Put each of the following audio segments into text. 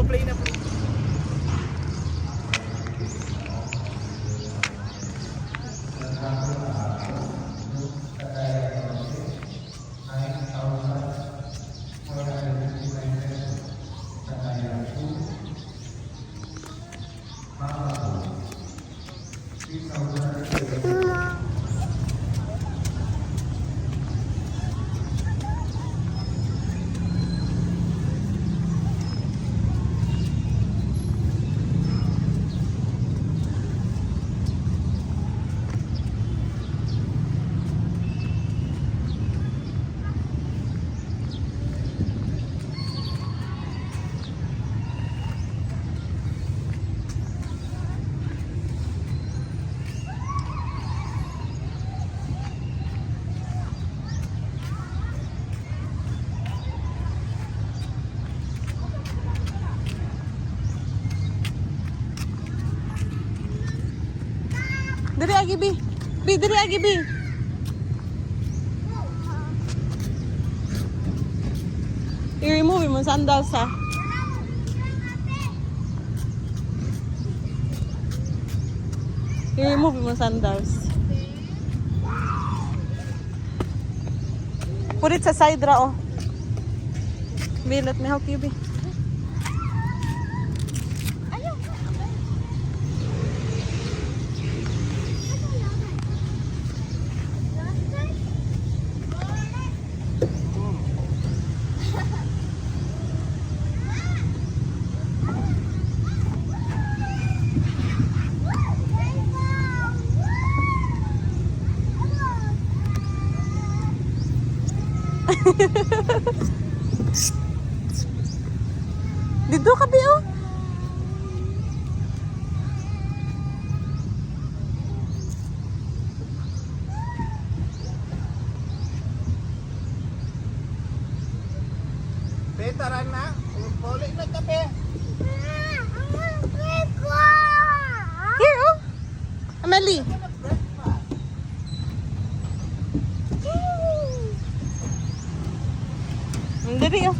play na po. Diri agi bi. Bi diri agi bi. I-remove mo sandals ha. I-remove mo sandals. Put it sa side ra oh. Bi, let me help you bi. Dito ka bi oh. Betaran na. Paulit na tabi. Here oh. Amelie. Diri oh.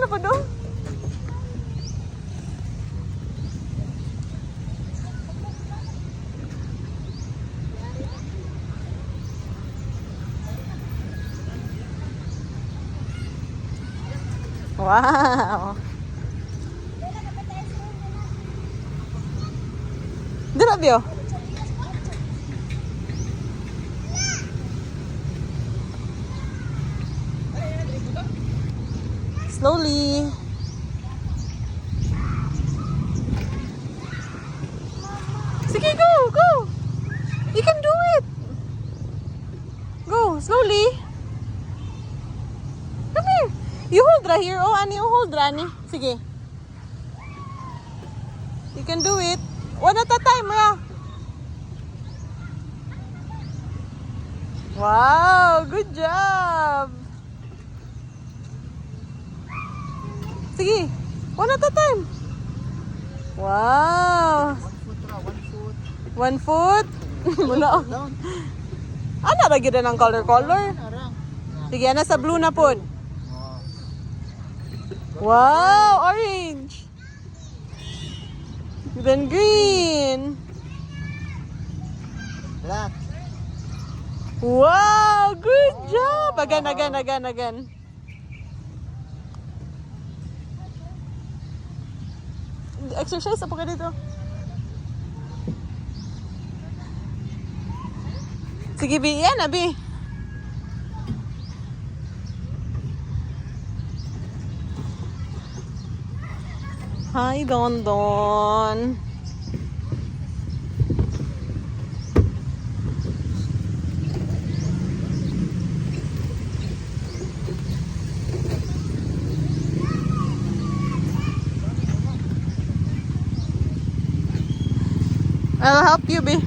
Ano pa do? Wow. Dira biyo. Slowly. Sige, go, go. You can do it. Go, slowly. Come here. You hold ra here. Oh, Ani, you hold ra, Ani. Sige. You can do it. One at a time, ra. Wow, good job. Sige, one at a time. Wow. 1 foot ra, 1 foot. 1 foot. Muna. Down. Ano ra gyud ang color? Arang. Sige, ana sa blue na pod. Wow, orange. Then green. Black. Wow, good job. Again. Exercise apa ka dito? Sige, Bi. Yan, Bi. Hi, Don Don. I'll help you, Bi.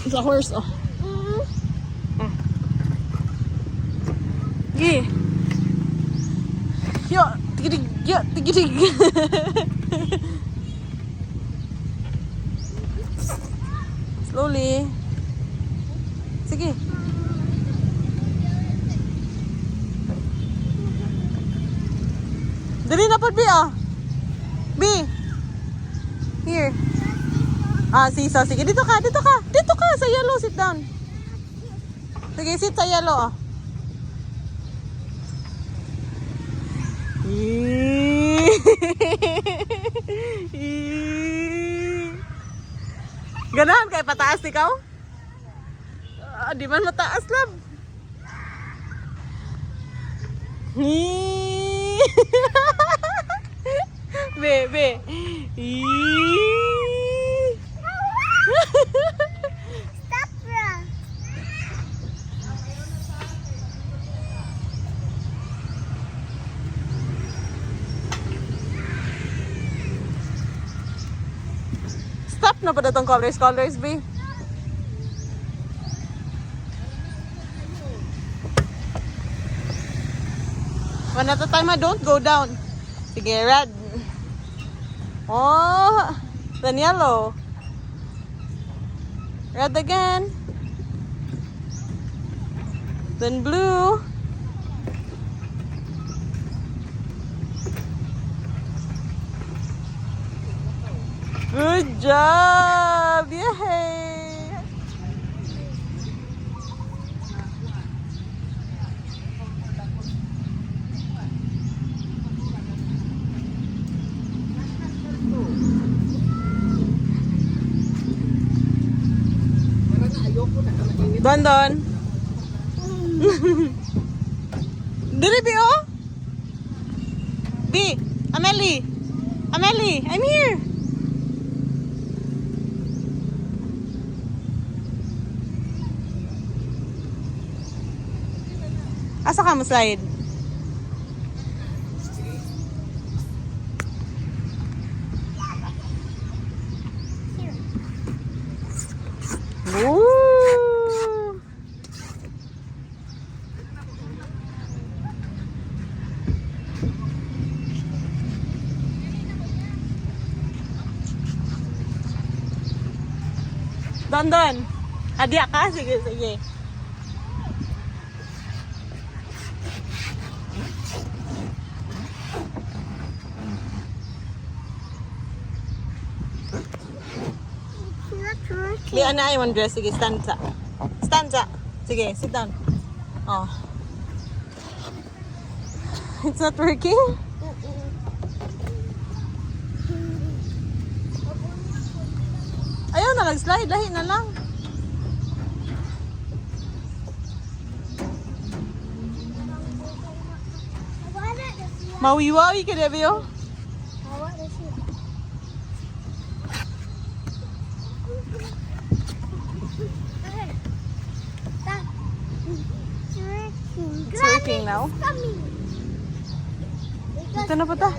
It's a horse, oh. Gi. Yo, tigidig. Slowly. sige. Dali na po, B, oh. B. Here. Ah, seesaw. Sige, dito ka, dito ka. Dito ka, sa yellow, sit down. Sige, sit sa yellow, oh. Ganahan kay pataas ikaw? Di man mataas lang. Be. Stop, bro. Stop na pa itong colors, B. One at a time, don't go down. Sige, red. Oh, then yellow. Red again. Then blue. Good job! Yay! Don. Dili, B, oh? B, Amelie, I'm here. Asa ka mo slide? Woo! Don. Adya ka? Sige. Di ana ay one dress. Sige, stand sa. Sige, sit down. Oh. It's not working? Ayaw na slide. Lahi na lang. Mawiwawi ka, Debio? It's working now. Ito na po ta.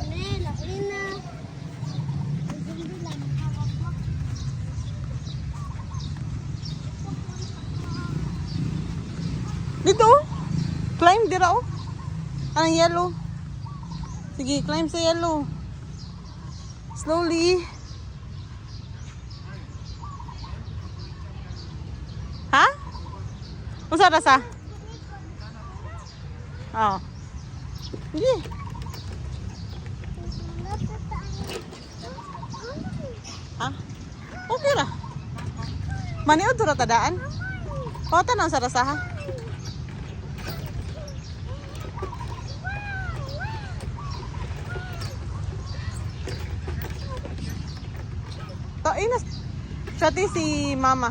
Dito, climb dira, oh. Ang yellow. Sige, climb sa yellow. Slowly. Ha? Usa ra sa? Oh. Sige. Ha? Okay ra. Maniod ra tadaan. Pota na sa rasaha. Inas. Siya si Mama.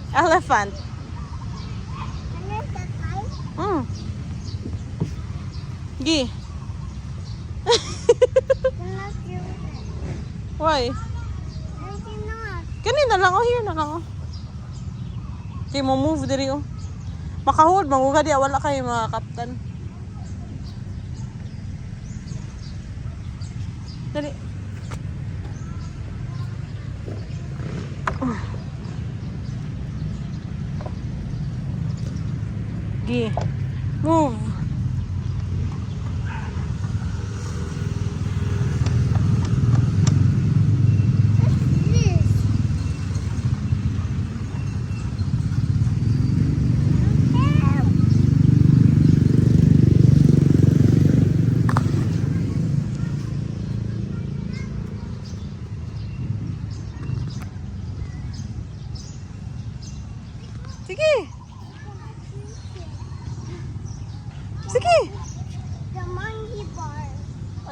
Elephant. Gi. Why? Kanina lang, oh, here na lang, oh. Okay, mo move diri, oh. Makahold, manguga di, wala kayo mga kaptan. Dali. Gi. Move.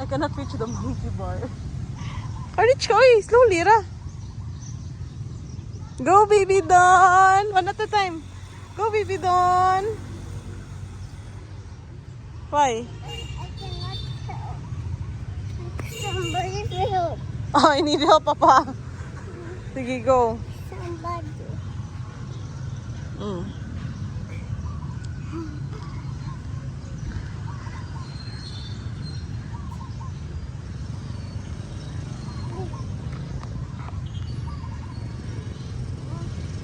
I cannot reach the monkey bar. Reach ko eh. Slowly ra. Go, baby Dawn. One at a time. Go, baby Dawn. Why? I cannot help. Somebody help. Oh, I need help, Papa. Sige, go. Somebody. Mm.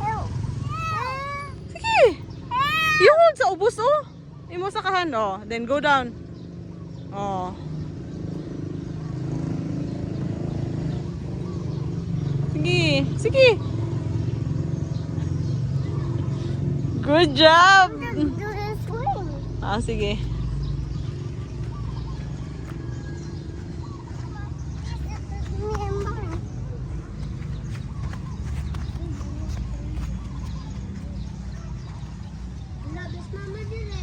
Help. Sige. You hold sa ubos, oh. Imo sa kahan, oh. Then go down. Oh. Sige. Sige. Good job. Do this swing. Ah, sige. Me and mine. Labis mama dire.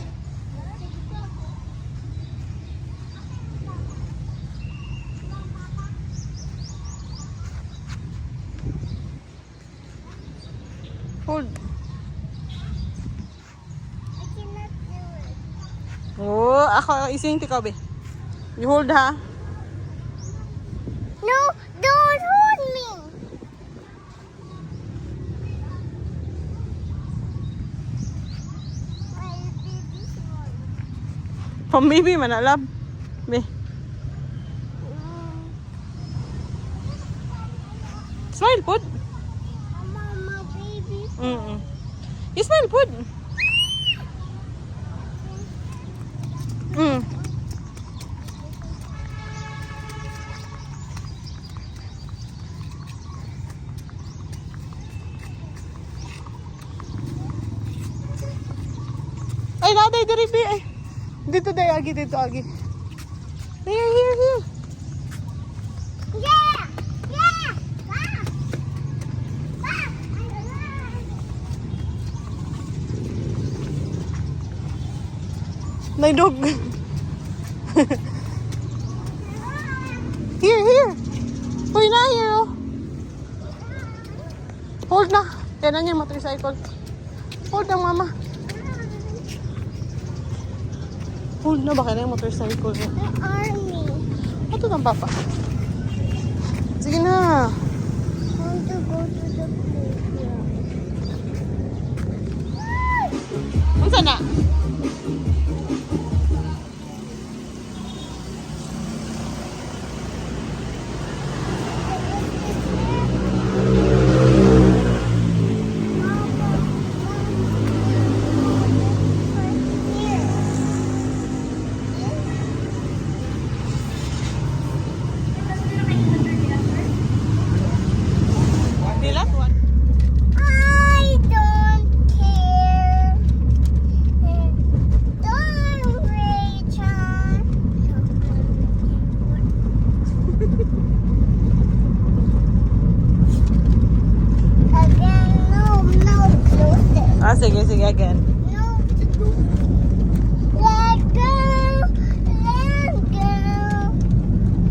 Hold. I cannot do it. Oh, ako ising tikaw, be. You hold, ha? No, don't hold me. I'll be this one. From maybe manalab. Be. Smile, put. Mama, baby. Mm-mm. You smile, put. Mm. Ay, naday, diri, be. Ay. Dito, day, agi, dito, agi. Here, here, here. Yeah! Yeah! Ah! Ah! Naidog. Here, here. Uy, na, here, oh. Hold na. Kaya na niya yung motorcycle. Hold na, mama. Hold na, baka na yung motorcycle. The army. Ito ng papa. Sige na. I want to go to the playground. Kung saan na? The last one. I don't care. Don't reach on. Again, no, closer. Ah, sige, sige, again. No. Let go. Let go.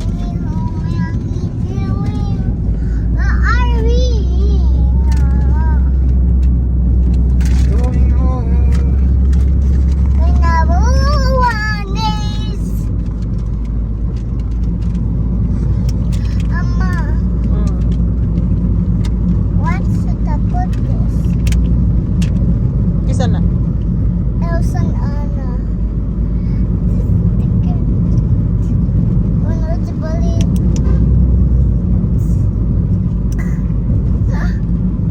Give me home and keep you in the arena. Going home. When number one is Mama, Mm. what should I put this? Kisa na. Elsa and Anna. Sticker. When would you believe?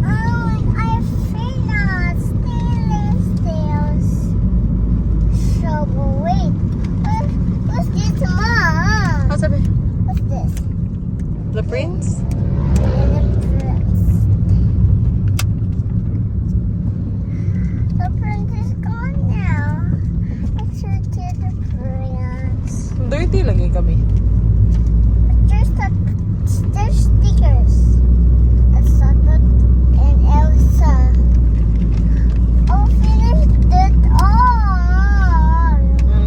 Oh, I finished Tails. So wait, what's this, Mom? Ah, sabi. What's this? The prince? The prince is gone now. Let's return the prince. Dirty lagi kami. There's stickers. Elsa and Elsa. Oh, finished it all.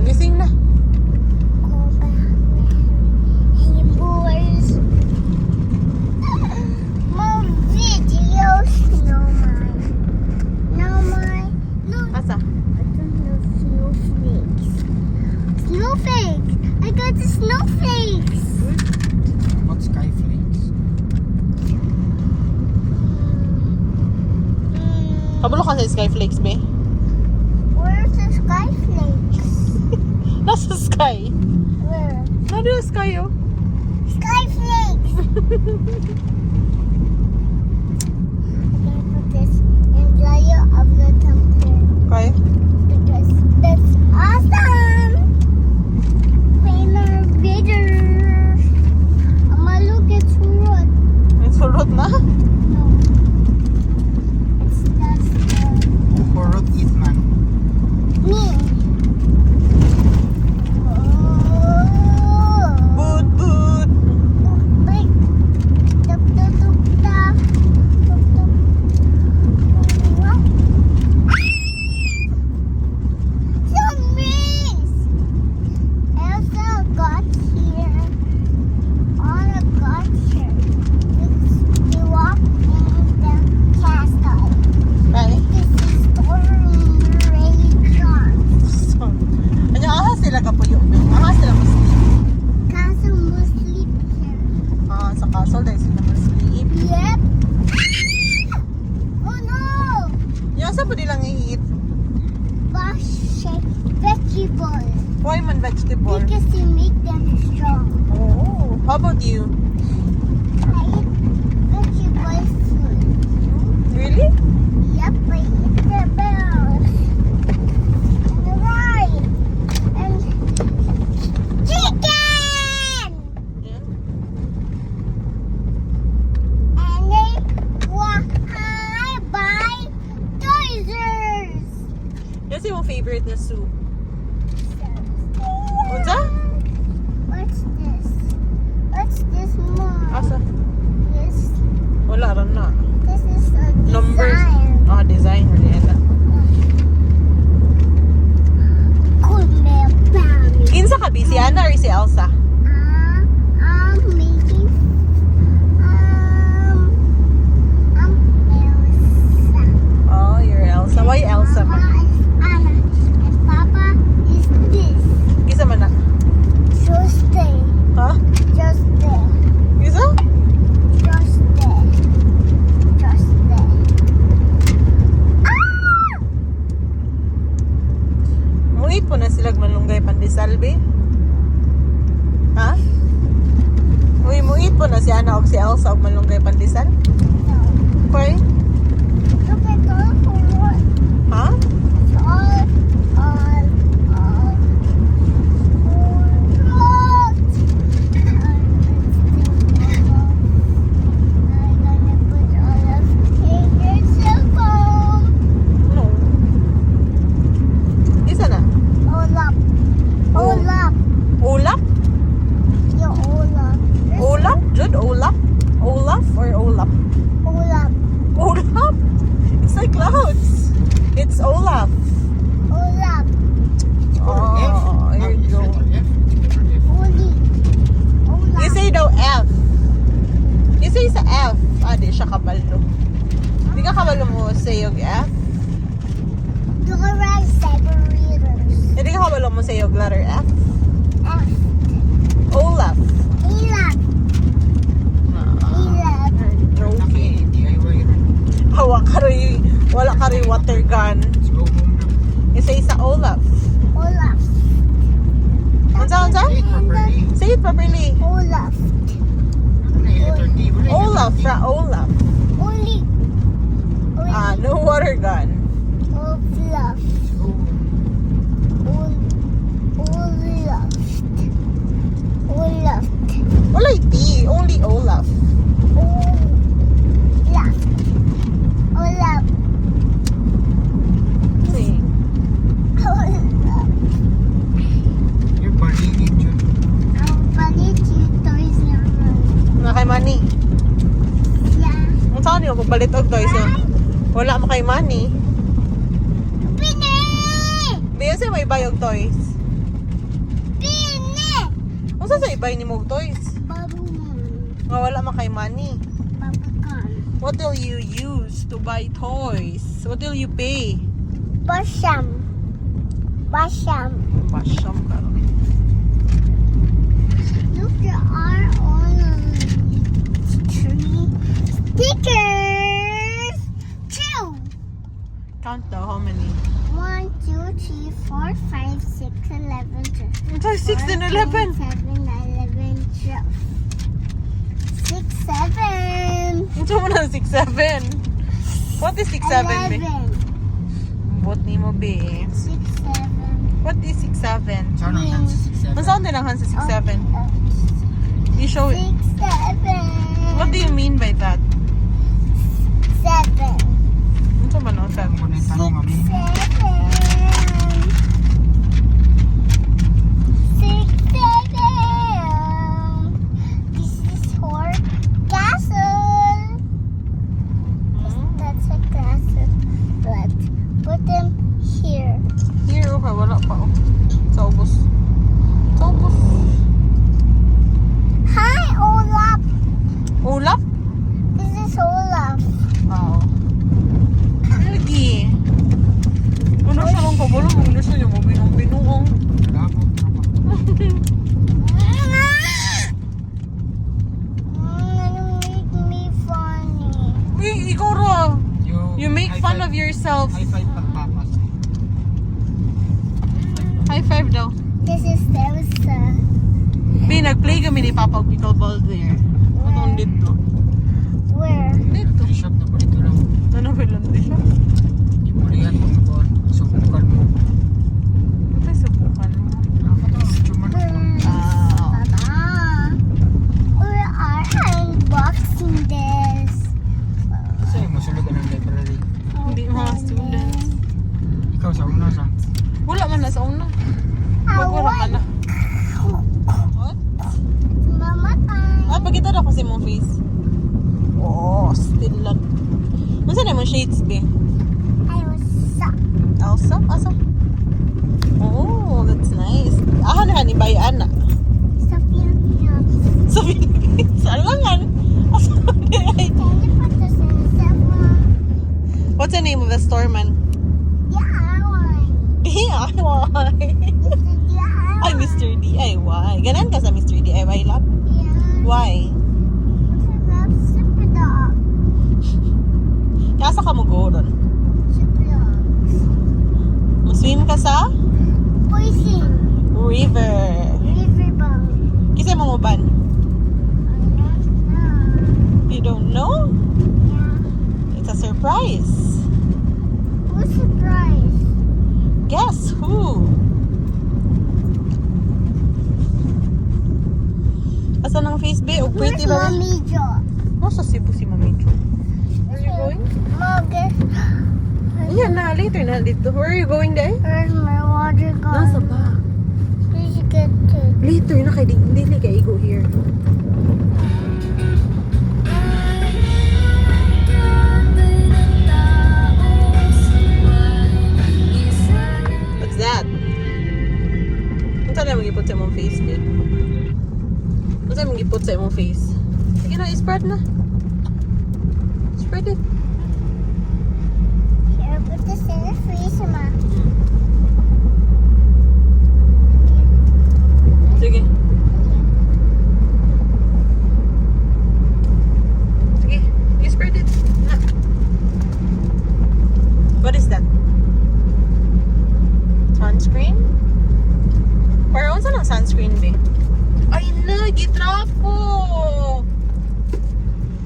Gising na. Go back. kasi Skyflakes, be? Where's the sky flakes? Nasa sky. Where? Nado na sky, oh. Sky flakes! I'm gonna put this in layer of the tumbler Okay. because that's awesome! Painter bitter! Look, it's wood. May sulot na. No. It's just Kurot Eastman. me. Boot, boot. Wait. Tup, tup, tup, tup. Tup, tup. What? Some rings. Elsa got here. Anna got here. We walked in the castle. Okay. This is Stormy Raycon. So, ano, ahas sila ka po yung ahas sila mas Castle must sleep here. sa castle dahil sila mas sleep. Yep. Oh no! Yung asa po nilang i-eat? Vegetable. Why man vegetable? Because they make them strong. Oh, how about you? I eat vegetable food. Really? Yep, I eat the bells. And the rice. And chicken! Yeah. And they walk high by Toysers. Kasi yung favorite na soup. Unsa? What's this? What's this more? Asa? This, Wala rin na. this is a Numbers. design. Design. Riela. Cool mail bag. Kinsa ka, si Anna or si Elsa? I'm making I'm Elsa. Oh, you're Elsa. Why Elsa Mama man? is Anna. And Papa is this. Kisa man na? Just stay. Ha? Just stay. Kisa? Just stay. Just stay. Muit po na sila malunggay pandisalbe. Ha? Uy, muit po na si Anna o si Elsa o malunggay pandisal. No. Okay? Look at all for what? Ha? It's all No. Isa na? Olaf? Olaf? Jude? Olaf? Olaf or Olaf? Olaf? It's like clouds. It's Olaf. Oh, here you go. You say daw F. You say sa F. Di siya kabalo. Di ka kabalo mo say yung F. Hindi ka kabalo mo say yung letter F. Olaf. Joking. Hawa ka rin. Wala ka rin water gun. You say sa Olaf. Unsa? Say it properly. Olaf. Olaf. Ra Olaf. Only. No water gun. Olaf. Olaf. Wala T. Only Olaf. Olaf. Say. Ang palit yung toys naman. Na kay Manny. Yeah. Ang saan niyo pagbalit og toys niya? Wala mo kay Manny. Pini! Biyasa may bayog toys. Pini! Kung saan sa ibay ni mo og toys? Babuman. Nga wala mo kay Manny. Babukan. What will you use to buy toys? What will you pay? Basham. Basham. Pasyam ka. Look, there are only 3 stickers. 2. 11. 7, 11, 12. 6, 7. Ito mo na 6, 7. What is 6, 7, be? 11. What ni mo, be? 6, 7. What is 6, 7? Saan ang hands sa 6, 7? Masaan din ang hands sa 6, 7? You show it. 6, 7. What do you mean by that? 7. Ito man, no? Saan mo na yung tanong, mami? 6, 7. This is for castle. That's a castle. But put them here. Here, okay, wala pa, oh. Sa ubos. Sa ubos. Hi, Olaf. Ulap? This is Olaf. Oo. Lagi. Ano siya lang kabalo? Ano siya yung mabinong-binuong? Wala po. Make me funny. Uy, ikaw ra. You make fun of yourself. High five pagpapas. High five daw. This is Elsa. Be, nag-play kami ni Papa og pickleball there. Anong dito? Where? Dito. Free shop na po dito lang. Ano ba lang siya? Ipulihan mo po. Subukan mo. Ito ay subukan mo. Ako to. Chuman mo. Ah, Papa, we are unboxing this. Kasi masulugan ng library. hindi mga students. Ikaw sa una sa. Wala man na sa una. Wala man na. What? Mamatay. Ah, pagkita na kasi mong face. Oh, still lang. Masa na mo shades, be? I was suck. Elsa? Asa? Oh, that's nice. Ah, na ni Bayan na. Sa Philippines. Sa Philippines. Alangan. Asa ni ay. Can you put this in the phone? What's the name of the store, man? DIY. DIY. It's a DIY. Ay, Mr. DIY. Ganan ka sa Mr. DIY lab? Yeah. Why? That's super dog. Kasa ka mo go doon? Super dogs. Mag-swim ka sa Poison. river. Riverbomb. Kisa mo ban? I don't know. You don't know? Yeah. It's a surprise. Who's surprised? Guess who? Asa ng face be? O Where's pretty ba? Mommy Jo? Nasa Cebu si Mami Jo. Where are you going? Mom, Yan na, later na dito. Where are you going, day? where's my water Nasa gone? ba? Please get to. Later na kay dili kay go here. What's that? Ano na mong ipot sa imong face, babe? Ano na mong ipot sa imong face? Sige na, spread na. Spread it. Here, put this in the freezer, Ma. Sige. Sige, you spread it. Na. What is that? Sunscreen? Para unsa ng sunscreen, be? Ay na, gitrapo!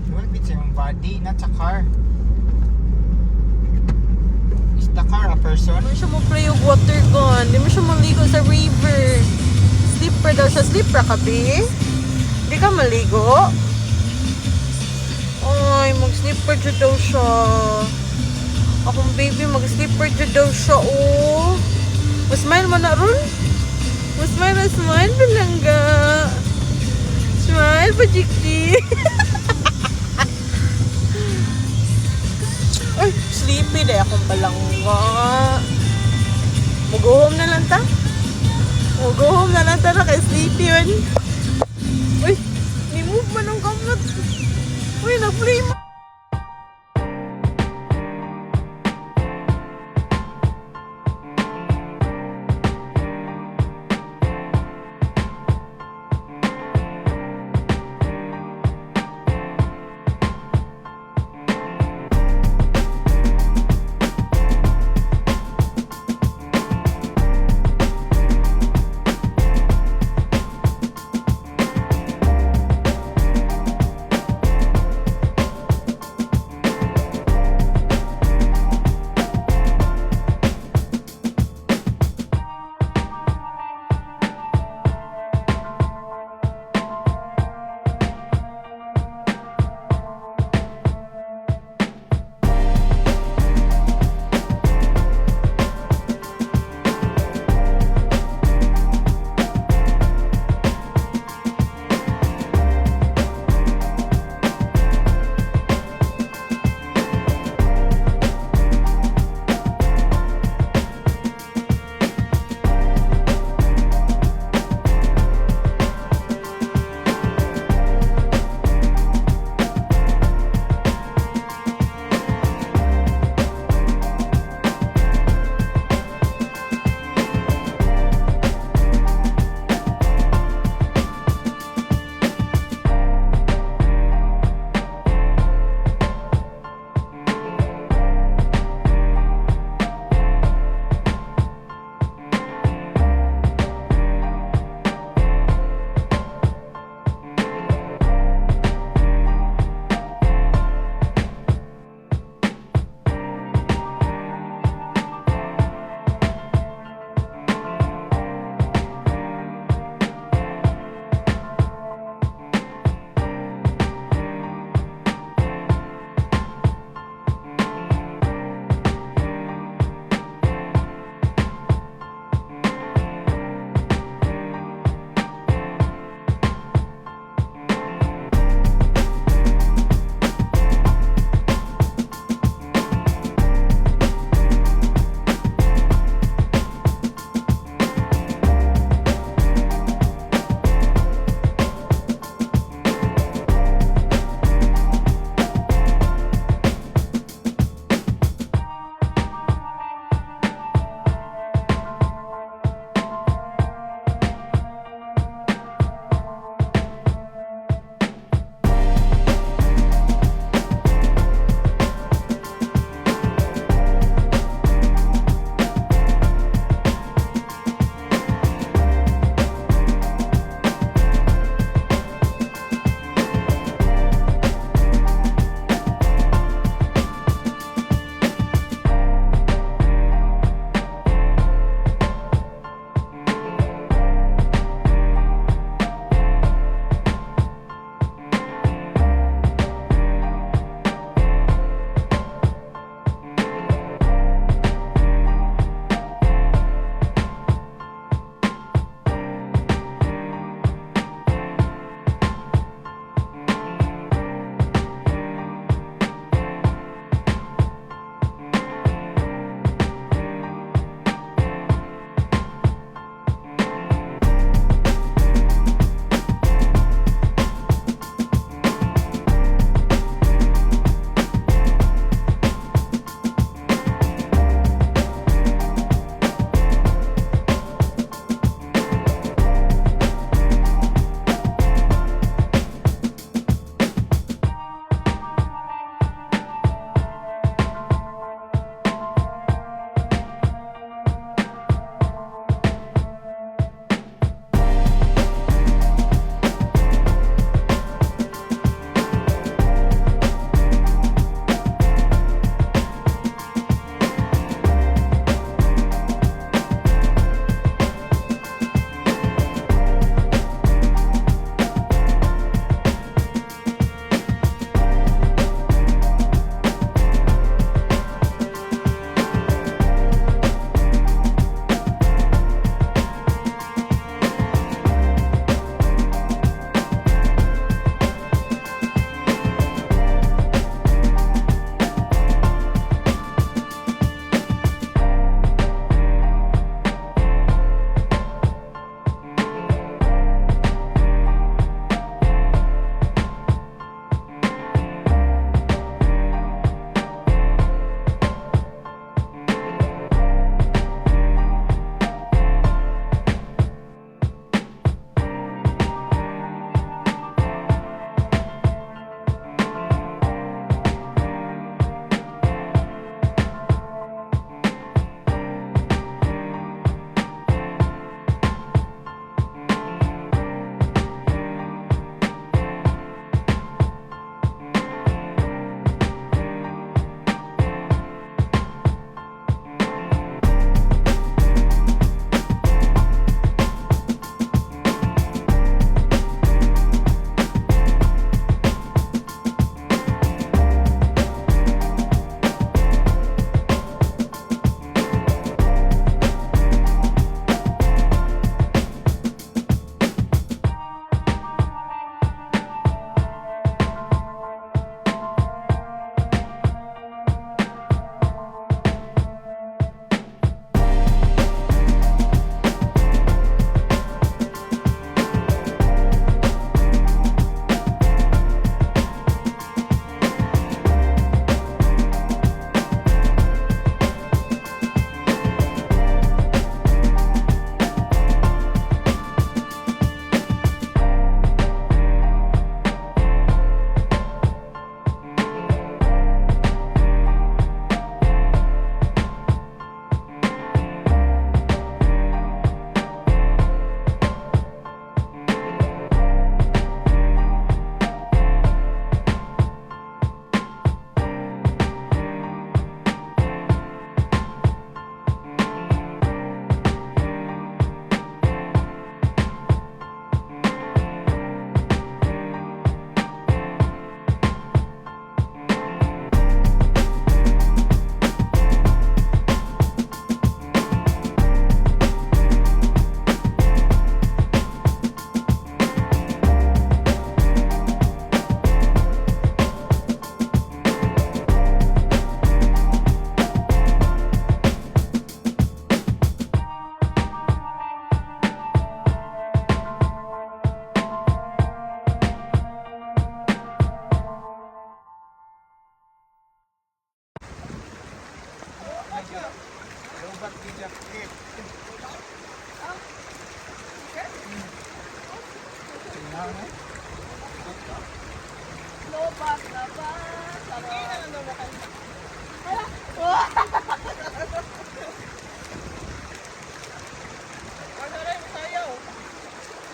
Lumapit sa yung body, not sa car. Is the car a person? Hindi siya mo play yung water gun. Hindi mo siya maligo sa river. Slipper daw siya. Slipper ka, be? Hindi ka maligo? Ay, mag-slipper dyan daw siya. Akong baby, mag-slipper dyan daw siya, oh. Smile mo na ron? Smile, palangga. Smile, pajikti. Ay, sleepy dahil akong palangga. Mag-go home na lang ta? Mag-go home na lang ta na kay sleepy yun. Uy, ni-move man ang kamot. Uy, nag-play mo.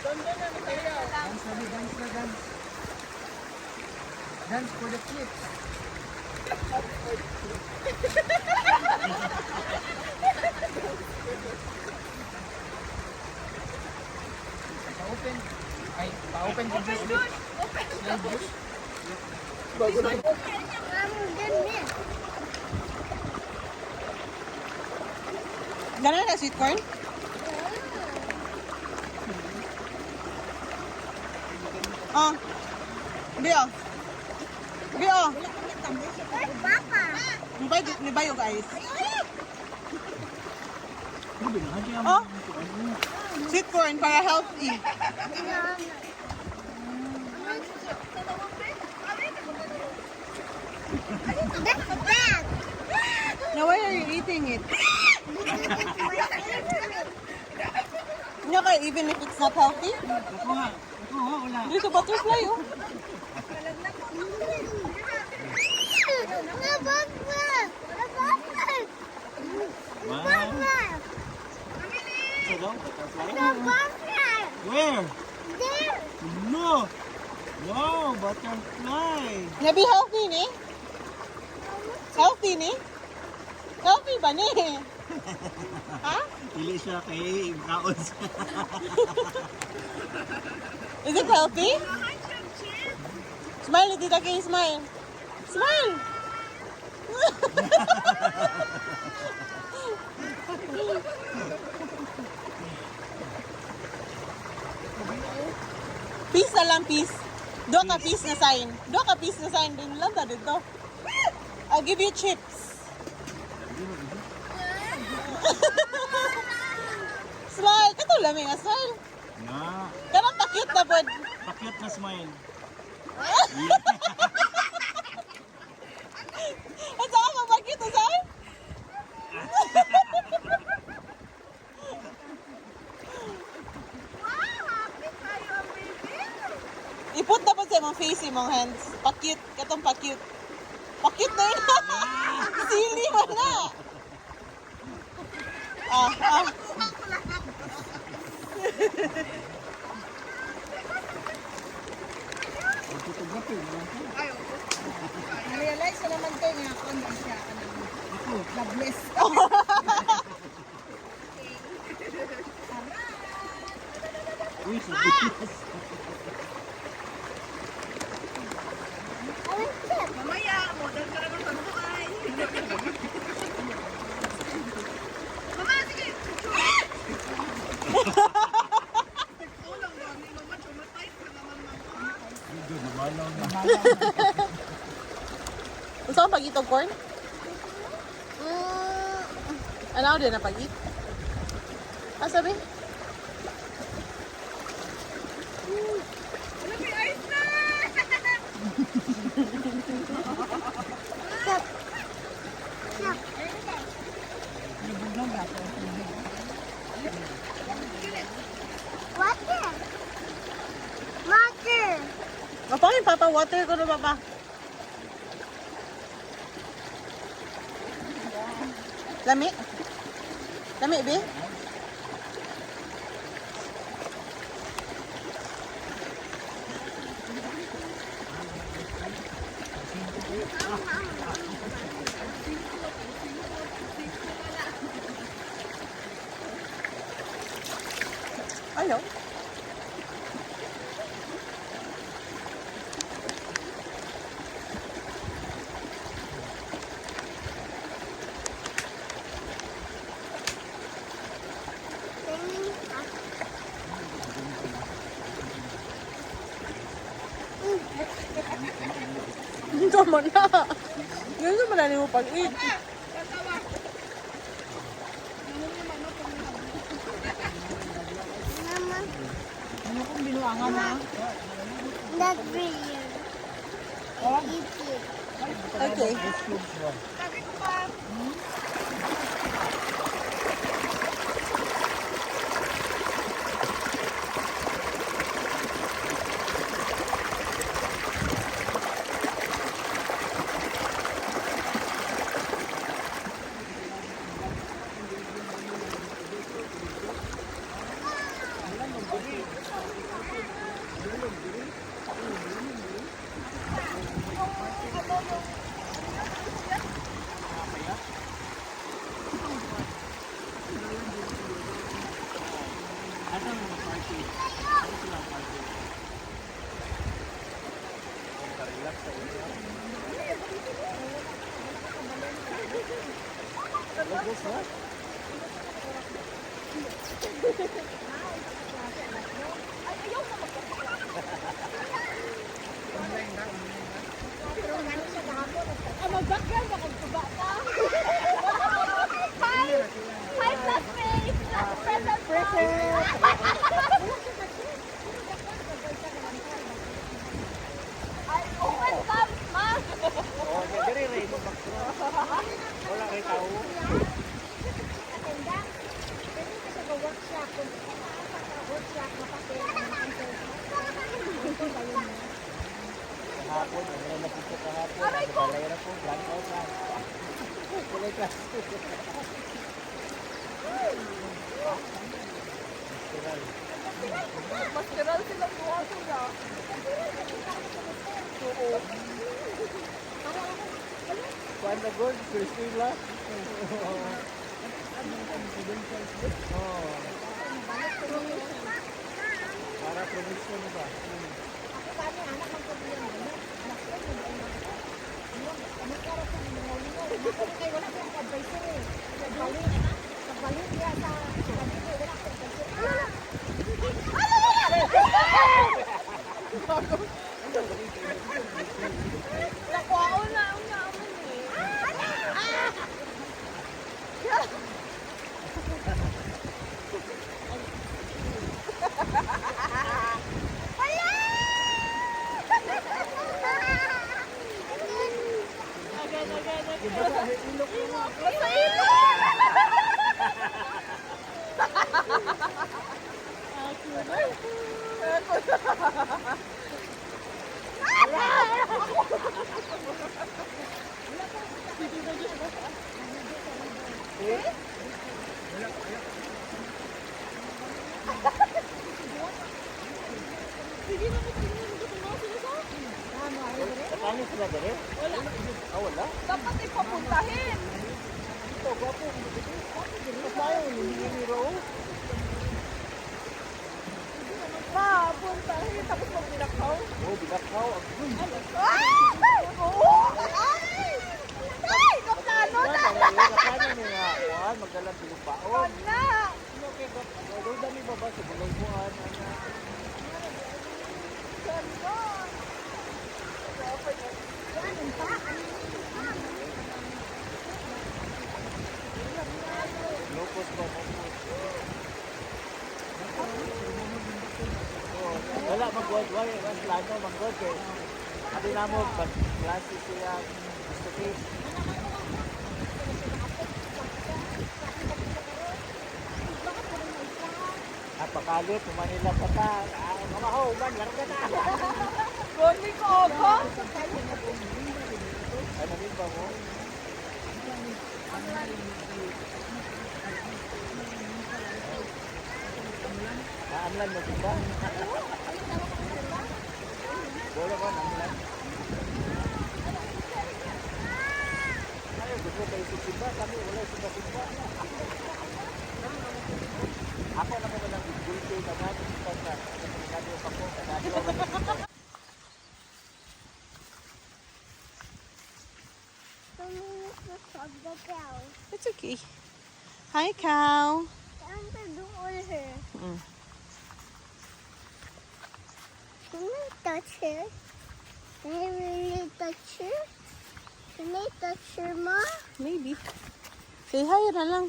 Dance, Bobby, dance na dance. Dance for the kids. Pa-open. Ay, pa-open the juice. Slide juice. Ganun na sweet corn? Ah. Bio. Bio. May bayo guys. Oh. Sweet corn para healthy. Now why are you eating it? Nyaka, even if it's not healthy? There's a butterfly, oh. Where? No. Wow, butterfly. Nabi healthy ni? Healthy ni? Healthy ba ni? Ha? Dili siya kay kaon. Is it healthy? Smile, Tita Kay, smile. Smile! Peace na lang, peace. Do ka peace na sign. Do ka peace na sign. Din lang na dito. I'll give you chips. Smile. Kato lamig nga smile. Na, Karang pa-cute na po. pakit na smile. At saka mapag-cute na sign. Iput na po sa imong face, imong hands. Pa-cute. Katong pa-cute. Pa-cute na yun. Silly mo na. Na-realize ko naman ko nga ako na siya loveless. Uy, sabitas. Mamaya, model ka naman pagbuhay. Mama, sige! Ulang dami naman, tumatay ka naman mama. Good, namalaw na. Gusto mo pag-itog corn? Ano din na pag-eat? Ah, sabi? Ano may ice na? Water. Water. Apa yung papa? Water ko na papa. Lami? Lami, be? Ayaw. Tama na. Yun naman na mo pag-eat. Mama, Ano kung binuangan na? not really. Eat it. Okay. Ano ang mga party? Ano sila ang party? Relax sa inyo. Lagos na? Online na, online na. Mag-background ako tuba ka. Hi! Hi, classmates! Present! Ay, open cam, ma! Oo, diri rin. Wala rin tao. Atenda. Pwede ka sa workshop. Kung workshop, mapapil Kahapon, ano na napito kahapon. Ano balay na po, blank out na. Kulay class. Masteral sila buha sila. Oo. Kuan na gold, first name lang. Oo. Para promotion mo ba? Kami anak ng problema. Anak ko, kami karap sa mga linggo. Kaya wala ko yung advisor eh. Pagbalik niya sa kabito, wala ko yung advisor. Nakuha na ang naman eh. Basta ilo! Paano sila dali? Wala. Ah, wala? Dapat ipapuntahin. Ito, gwapo. Mas tayo, hindi niro. Papuntahin. Tapos mo pinakaw. Oo, binakaw. Ay! Oo! Ay! Ay! Kaplano na! Paano niya? Kuhan, magdalang pilupaon. Na! Doon dami ba ba sa bulay-buhan? Lupos ba? Wala, mag-god. Wala, plano, mag-god. Sabi na mo, klase siya. Gusto ko. Napakalit, Manila pa ta. Mga human, larga na. Goni ko ako. Ano din ba mo? Naamlan mo din ba? Bola ba, naamlan? Ay, gusto kayo simba. Kami wala simba-simba. Ako naman walang gulpe na natin sa radio pa ko. It's okay. Hi, cow. Saan ka doon her? Mm. Can I touch her? Can I really touch her? Can I touch her, Ma? Maybe. Say hi na lang.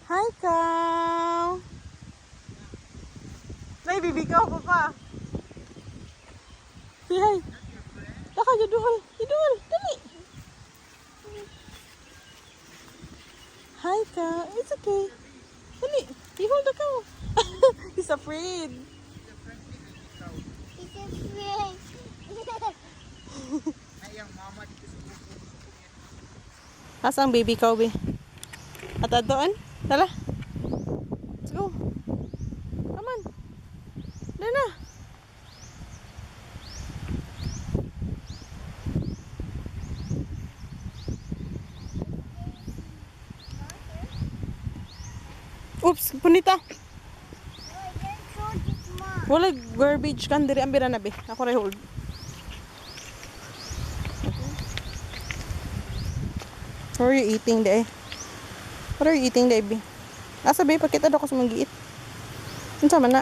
Hi, cow. Nay, bibigaw pa pa. Say hi. Laka, jadul. Jadul. Dali. Hi, cow. It's okay. Dali. You hold the cow. He's afraid. It's a fish. Ay, ang mama dito sa buko. Asa ang baby cow, be? At doon? Tala. Let's go. Come on. Doon na. Oops, punita. Wala garbage can diri ambira na be. Ako ray hold. What are you eating day? What are you eating day, be? Asa be pakita daw ko sa magiit. Unsa man na?